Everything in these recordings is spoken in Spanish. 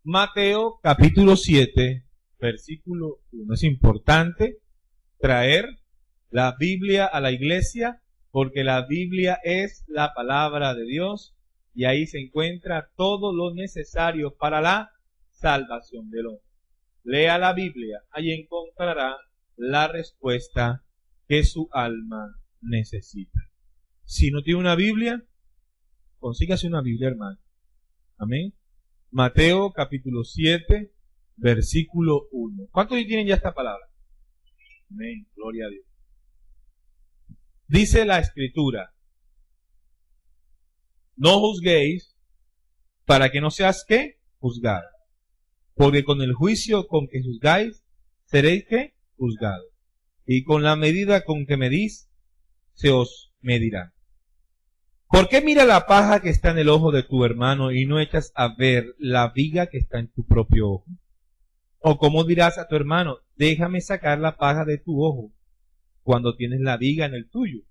Mateo capítulo 7, versículo 1. Es importante traer la Biblia a la iglesia porque la Biblia es la palabra de Dios y ahí se encuentra todo lo necesario para la salvación del hombre. Lea la Biblia, ahí encontrará la respuesta que su alma necesita. Si no tiene una Biblia, consígase una Biblia, hermano. Amén. Mateo capítulo 7, versículo 1. ¿Cuántos tienen ya esta palabra? Amén. Gloria a Dios. Dice la Escritura: no juzguéis para que no seas ¿qué? Juzgados. Porque con el juicio con que juzgáis, seréis ¿qué? Juzgados. Y con la medida con que medís, se os medirá. ¿Por qué mira la paja que está en el ojo de tu hermano y no echas a ver la viga que está en tu propio ojo? ¿O cómo dirás a tu hermano, déjame sacar la paja de tu ojo, cuando tienes la viga en el tuyo?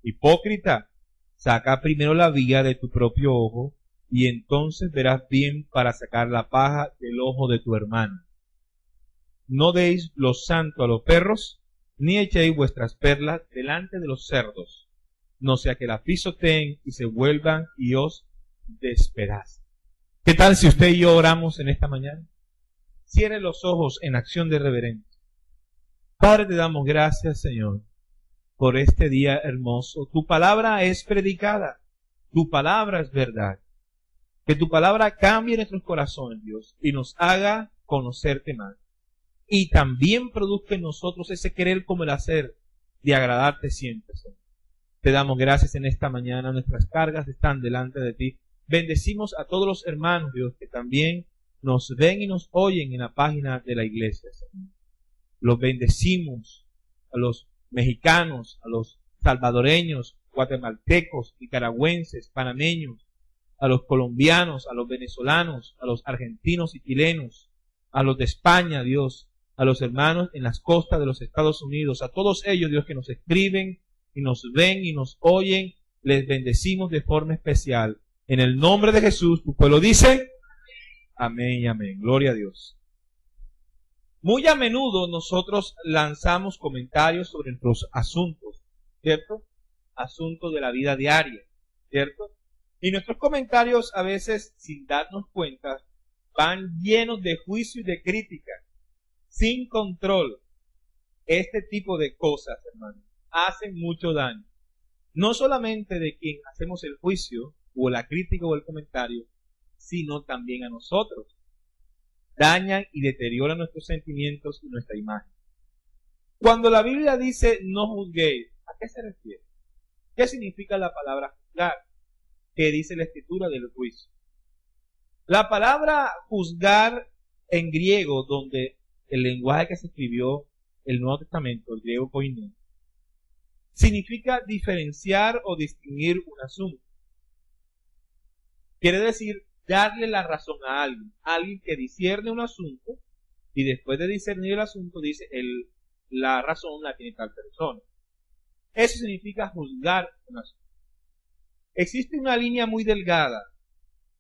Hipócrita, saca primero la viga de tu propio ojo, y entonces verás bien para sacar la paja del ojo de tu hermano. No deis lo santo a los perros, ni echéis vuestras perlas delante de los cerdos, no sea que la pisoteen y se vuelvan y os despedacen. ¿Qué tal si usted y yo oramos en esta mañana? Cierre los ojos en acción de reverencia. Padre, te damos gracias, Señor, por este día hermoso. Tu palabra es predicada, tu palabra es verdad. Que tu palabra cambie nuestros corazones, Dios, y nos haga conocerte más. Y también produzca en nosotros ese querer como el hacer de agradarte siempre, Señor. Te damos gracias en esta mañana. Nuestras cargas están delante de ti. Bendecimos a todos los hermanos, Dios, que también nos ven y nos oyen en la página de la iglesia, Señor. Los bendecimos a los mexicanos, a los salvadoreños, guatemaltecos, nicaragüenses, panameños, a los colombianos, a los venezolanos, a los argentinos y chilenos, a los de España, Dios, a los hermanos en las costas de los Estados Unidos, a todos ellos, Dios, que nos escriben y nos ven y nos oyen, les bendecimos de forma especial. En el nombre de Jesús, tu pueblo dice, amén y amén. Gloria a Dios. Muy a menudo nosotros lanzamos comentarios sobre nuestros asuntos, ¿cierto? Asuntos de la vida diaria, ¿cierto? Y nuestros comentarios a veces, sin darnos cuenta, van llenos de juicio y de crítica, sin control. Este tipo de cosas, hermanos, hacen mucho daño. No solamente de quien hacemos el juicio, o la crítica o el comentario, sino también a nosotros. Dañan y deterioran nuestros sentimientos y nuestra imagen. Cuando la Biblia dice no juzguéis, ¿a qué se refiere? ¿Qué significa la palabra juzgar? ¿Qué dice la Escritura del juicio? La palabra juzgar en griego, donde el lenguaje que se escribió el Nuevo Testamento, el griego koiné, significa diferenciar o distinguir un asunto. Quiere decir darle la razón a alguien que discierne un asunto y después de discernir el asunto dice la razón la tiene tal persona. Eso significa juzgar un asunto. Existe una línea muy delgada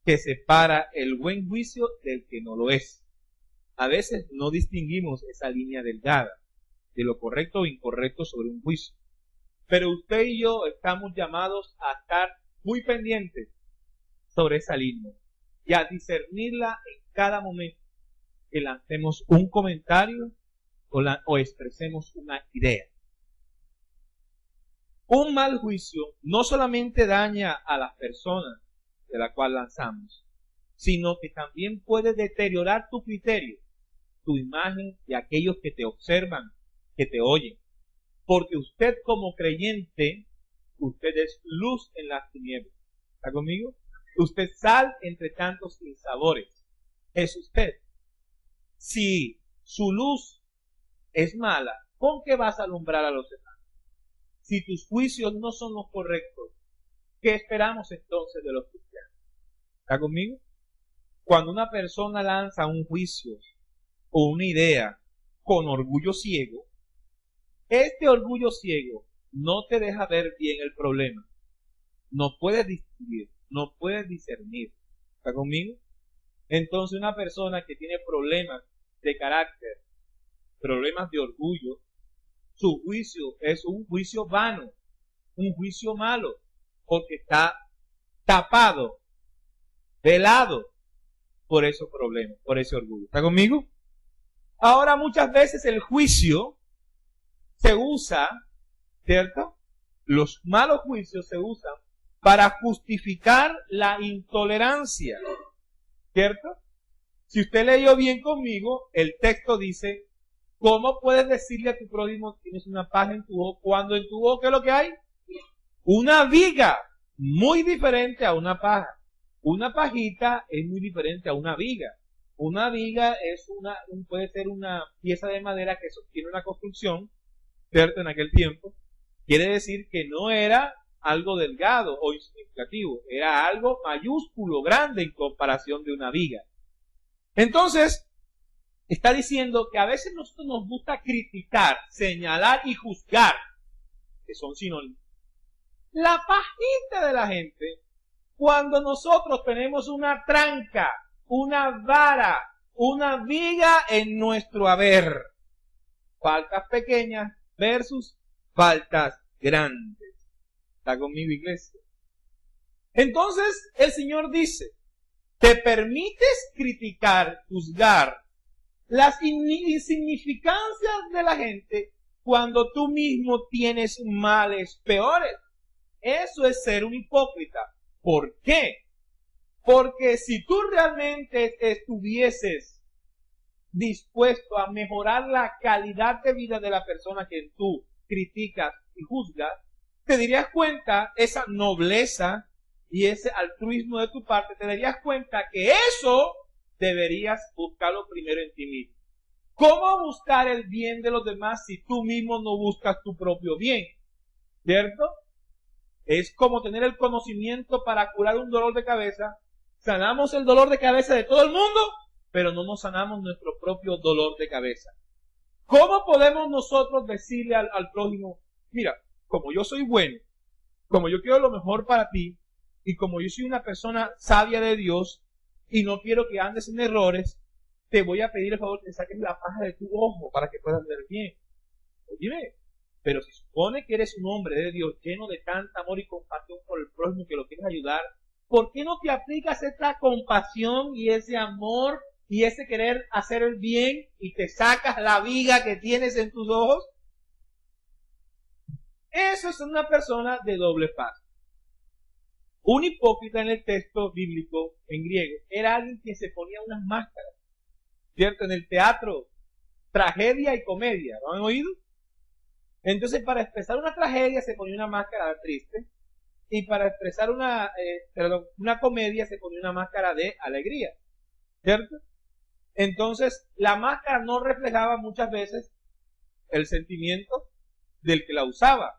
que separa el buen juicio del que no lo es. A veces no distinguimos esa línea delgada de lo correcto o incorrecto sobre un juicio. Pero usted y yo estamos llamados a estar muy pendientes sobre esa línea y a discernirla en cada momento que lancemos un comentario o expresemos una idea. Un mal juicio no solamente daña a las personas de la cual lanzamos, sino que también puede deteriorar tu criterio, tu imagen y aquellos que te observan, que te oyen. Porque usted como creyente, usted es luz en las tinieblas. ¿Está conmigo? Usted sal entre tantos sinsabores. Es usted. Si su luz es mala, ¿con qué vas a alumbrar a los demás? Si tus juicios no son los correctos, ¿qué esperamos entonces de los cristianos? ¿Está conmigo? Cuando una persona lanza un juicio o una idea con orgullo ciego, este orgullo ciego no te deja ver bien el problema. No puedes distinguir, no puedes discernir. ¿Está conmigo? Entonces una persona que tiene problemas de carácter, problemas de orgullo, su juicio es un juicio vano, un juicio malo, porque está tapado, velado por esos problemas, por ese orgullo. ¿Está conmigo? Ahora muchas veces el juicio se usa, ¿cierto? Los malos juicios se usan para justificar la intolerancia, ¿cierto? Si usted leyó bien conmigo, el texto dice, ¿cómo puedes decirle a tu prójimo tienes una paja en tu ojo cuando en tu ojo qué es lo que hay? Una viga, muy diferente a una paja. Una pajita es muy diferente a una viga. Una viga es puede ser una pieza de madera que sostiene una construcción, ¿cierto? En aquel tiempo. Quiere decir que no era algo delgado o insignificativo, era algo mayúsculo, grande en comparación de una viga. Entonces, está diciendo que a veces nosotros nos gusta criticar, señalar y juzgar, que son sinónimos, la pajita de la gente, cuando nosotros tenemos una tranca, una vara, una viga en nuestro haber. Faltas pequeñas versus faltas grandes. ¿Está conmigo, iglesia? Entonces, el Señor dice, ¿te permites criticar, juzgar las insignificancias de la gente cuando tú mismo tienes males peores? Eso es ser un hipócrita. ¿Por qué? Porque si tú realmente estuvieses dispuesto a mejorar la calidad de vida de la persona que tú criticas y juzgas, te darías cuenta esa nobleza y ese altruismo de tu parte, te darías cuenta que eso deberías buscarlo primero en ti mismo. ¿Cómo buscar el bien de los demás si tú mismo no buscas tu propio bien? ¿Cierto? Es como tener el conocimiento para curar un dolor de cabeza. Sanamos el dolor de cabeza de todo el mundo, pero no nos sanamos nuestro propio dolor de cabeza. ¿Cómo podemos nosotros decirle al prójimo, mira, como yo soy bueno, como yo quiero lo mejor para ti, y como yo soy una persona sabia de Dios, y no quiero que andes en errores, te voy a pedir el favor que saques la paja de tu ojo para que puedas ver bien? Oye, pero si supone que eres un hombre de Dios lleno de tanta amor y compasión por el prójimo que lo quieres ayudar, ¿por qué no te aplicas esta compasión y ese amor y ese querer hacer el bien y te sacas la viga que tienes en tus ojos? Eso es una persona de doble faz. Un hipócrita en el texto bíblico en griego era alguien que se ponía unas máscaras, ¿cierto? En el teatro, tragedia y comedia, ¿lo han oído? Entonces, para expresar una tragedia se ponía una máscara triste, y para expresar una comedia se ponía una máscara de alegría, ¿cierto? Entonces, la máscara no reflejaba muchas veces el sentimiento del que la usaba.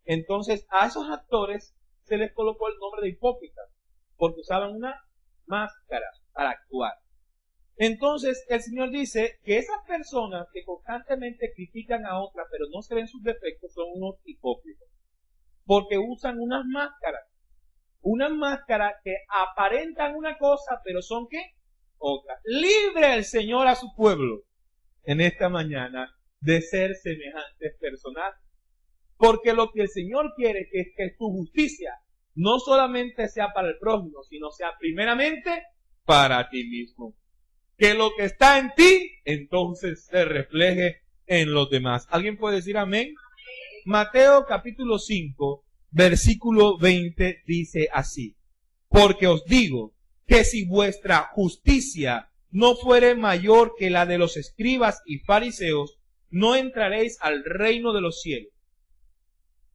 Entonces, a esos actores se les colocó el nombre de hipócritas, porque usaban una máscara para actuar. Entonces, el Señor dice que esas personas que constantemente critican a otras, pero no se ven sus defectos, son unos hipócritas. Porque usan unas máscaras que aparentan una cosa, pero son ¿qué? Otra. Libre el Señor a su pueblo en esta mañana de ser semejantes personajes. Porque lo que el Señor quiere es que tu justicia no solamente sea para el prójimo, sino sea primeramente para ti mismo. Que lo que está en ti, entonces se refleje en los demás. ¿Alguien puede decir amén? Mateo capítulo 5, versículo 20 dice así: porque os digo que si vuestra justicia no fuere mayor que la de los escribas y fariseos, no entraréis al reino de los cielos.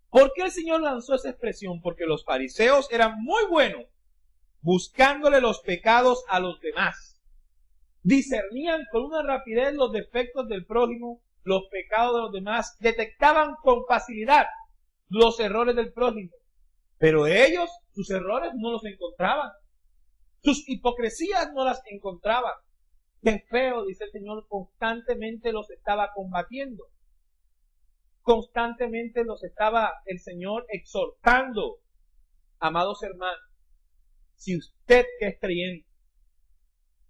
¿Por qué el Señor lanzó esa expresión? Porque los fariseos eran muy buenos buscándole los pecados a los demás. Discernían con una rapidez los defectos del prójimo, los pecados de los demás, detectaban con facilidad los errores del prójimo. Pero ellos, sus errores no los encontraban. Sus hipocresías no las encontraban. Qué feo, dice el Señor, constantemente los estaba combatiendo. Constantemente los estaba el Señor exhortando. Amados hermanos, si usted que es creyente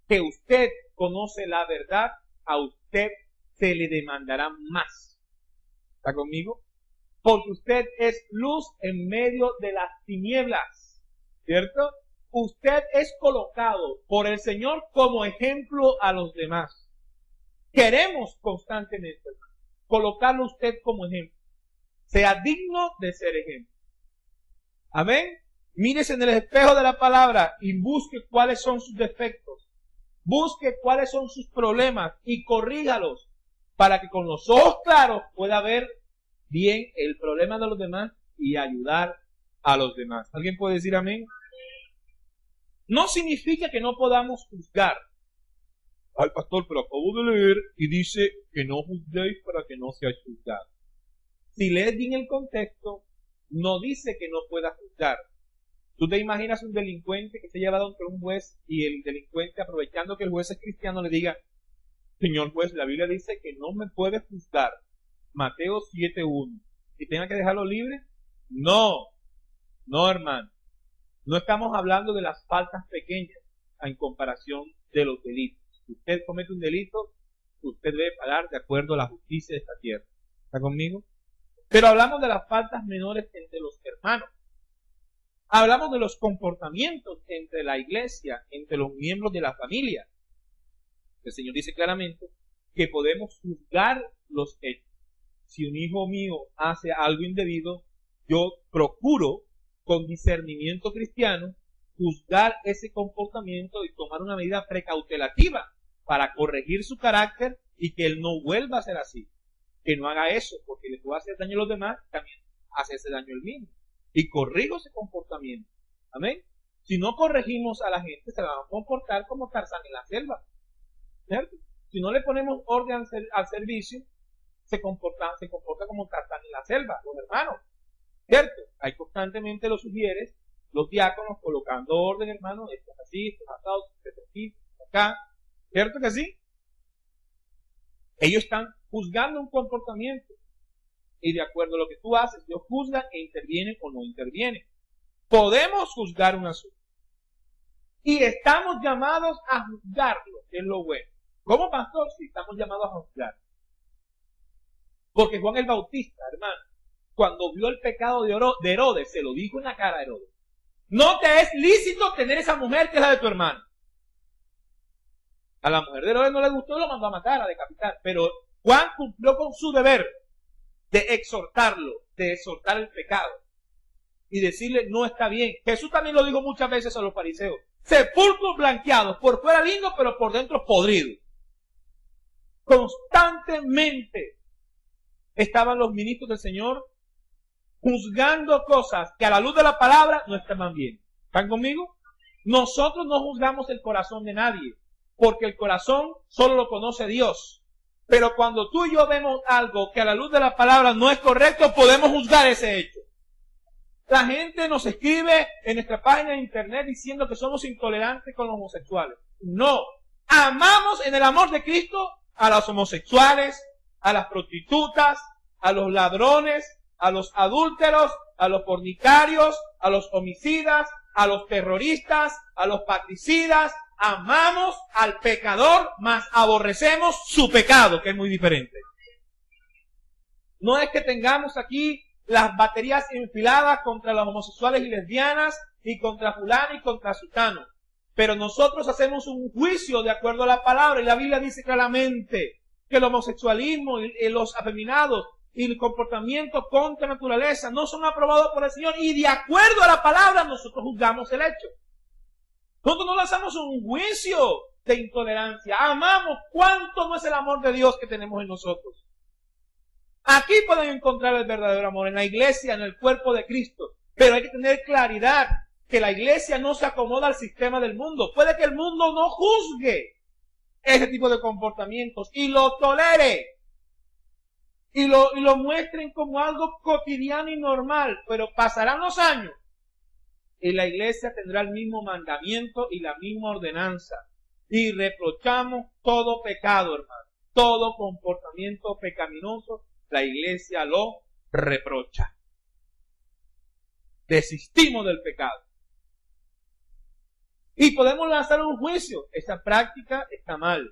que usted conoce la verdad, a usted se le demandará más. ¿Está conmigo? Porque usted es luz en medio de las tinieblas, ¿cierto? Usted es colocado por el Señor como ejemplo a los demás. Queremos constantemente colocarlo usted como ejemplo. Sea digno de ser ejemplo. Amén. Mírese en el espejo de la palabra y busque cuáles son sus defectos. Busque cuáles son sus problemas y corríjalos para que con los ojos claros pueda ver bien el problema de los demás y ayudar a los demás. ¿Alguien puede decir amén? No significa que no podamos juzgar. Ay, pastor, pero acabo de leer y dice que no juzguéis para que no seáis juzgados. Si lees bien el contexto, no dice que no puedas juzgar. Tú te imaginas un delincuente que se lleva ante un juez y el delincuente, aprovechando que el juez es cristiano, le diga: señor juez, la Biblia dice que no me puedes juzgar. Mateo 7:1. ¿Y tenga que dejarlo libre? No, hermano. No estamos hablando de las faltas pequeñas en comparación de los delitos. Si usted comete un delito, usted debe pagar de acuerdo a la justicia de esta tierra. ¿Está conmigo? Pero hablamos de las faltas menores entre los hermanos. Hablamos de los comportamientos entre la iglesia, entre los miembros de la familia. El Señor dice claramente que podemos juzgar los hechos. Si un hijo mío hace algo indebido, yo procuro, con discernimiento cristiano, juzgar ese comportamiento y tomar una medida precautelativa para corregir su carácter y que él no vuelva a ser así. Que no haga eso, porque le puede hacer daño a los demás, también hacerse daño él mismo. Y corrijo ese comportamiento. Amén. Si no corregimos a la gente, se va a comportar como Tarzán en la selva. ¿Cierto? Si no le ponemos orden al servicio, se comporta como Tarzán en la selva, los hermanos. ¿Cierto? Ahí constantemente los sugieres, los diáconos, colocando orden, hermanos, esto es así, esto es asado, esto es aquí, esto es acá. ¿Cierto que sí? Ellos están juzgando un comportamiento. Y de acuerdo a lo que tú haces, Dios juzga e interviene o no interviene. Podemos juzgar un asunto. Y estamos llamados a juzgarlo, que es lo bueno. Como pastor, sí, estamos llamados a juzgar. Porque Juan el Bautista, hermano, cuando vio el pecado de Herodes, se lo dijo en la cara a Herodes: no te es lícito tener esa mujer que es la de tu hermano. A la mujer de Herodes no le gustó y lo mandó a matar, a decapitar. Pero Juan cumplió con su deber de exhortarlo, de exhortar el pecado y decirle: no está bien. Jesús también lo dijo muchas veces a los fariseos: sepulcros blanqueados, por fuera lindos, pero por dentro podridos. Constantemente estaban los ministros del Señor juzgando cosas que a la luz de la palabra no estaban bien. ¿Están conmigo? Nosotros no juzgamos el corazón de nadie, porque el corazón solo lo conoce Dios. Pero cuando tú y yo vemos algo que a la luz de la palabra no es correcto, podemos juzgar ese hecho. La gente nos escribe en nuestra página de internet diciendo que somos intolerantes con los homosexuales. No. Amamos en el amor de Cristo a los homosexuales, a las prostitutas, a los ladrones, a los adúlteros, a los fornicarios, a los homicidas, a los terroristas, a los patricidas. Amamos al pecador, mas aborrecemos su pecado, que es muy diferente. No es que tengamos aquí las baterías enfiladas contra los homosexuales y lesbianas, y contra fulano y contra sutano. Pero nosotros hacemos un juicio de acuerdo a la palabra, y la Biblia dice claramente que el homosexualismo y los afeminados y el comportamiento contra naturaleza no son aprobados por el Señor, y de acuerdo a la palabra nosotros juzgamos el hecho. Nosotros no lanzamos un juicio de intolerancia. Amamos. ¿Cuánto no es el amor de Dios que tenemos en nosotros? Aquí pueden encontrar el verdadero amor, en la iglesia, en el cuerpo de Cristo. Pero hay que tener claridad que la iglesia no se acomoda al sistema del mundo. Puede que el mundo no juzgue ese tipo de comportamientos y lo tolere. Y lo muestren como algo cotidiano y normal. Pero pasarán los años y la iglesia tendrá el mismo mandamiento y la misma ordenanza. Y reprochamos todo pecado, hermano. Todo comportamiento pecaminoso, la iglesia lo reprocha. Desistimos del pecado. Y podemos lanzar un juicio. Esa práctica está mal.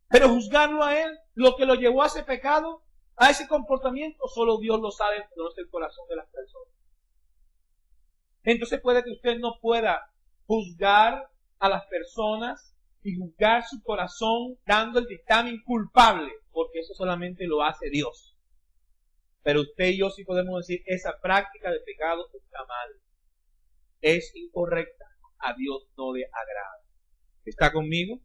Pero juzgarlo a él, lo que lo llevó a ese pecado, a ese comportamiento, solo Dios lo sabe, conoce el corazón de las personas. Entonces puede que usted no pueda juzgar a las personas y juzgar su corazón dando el dictamen culpable, porque eso solamente lo hace Dios. Pero usted y yo sí podemos decir, esa práctica de pecado está mal. Es incorrecta. A Dios no le agrada. ¿Está conmigo?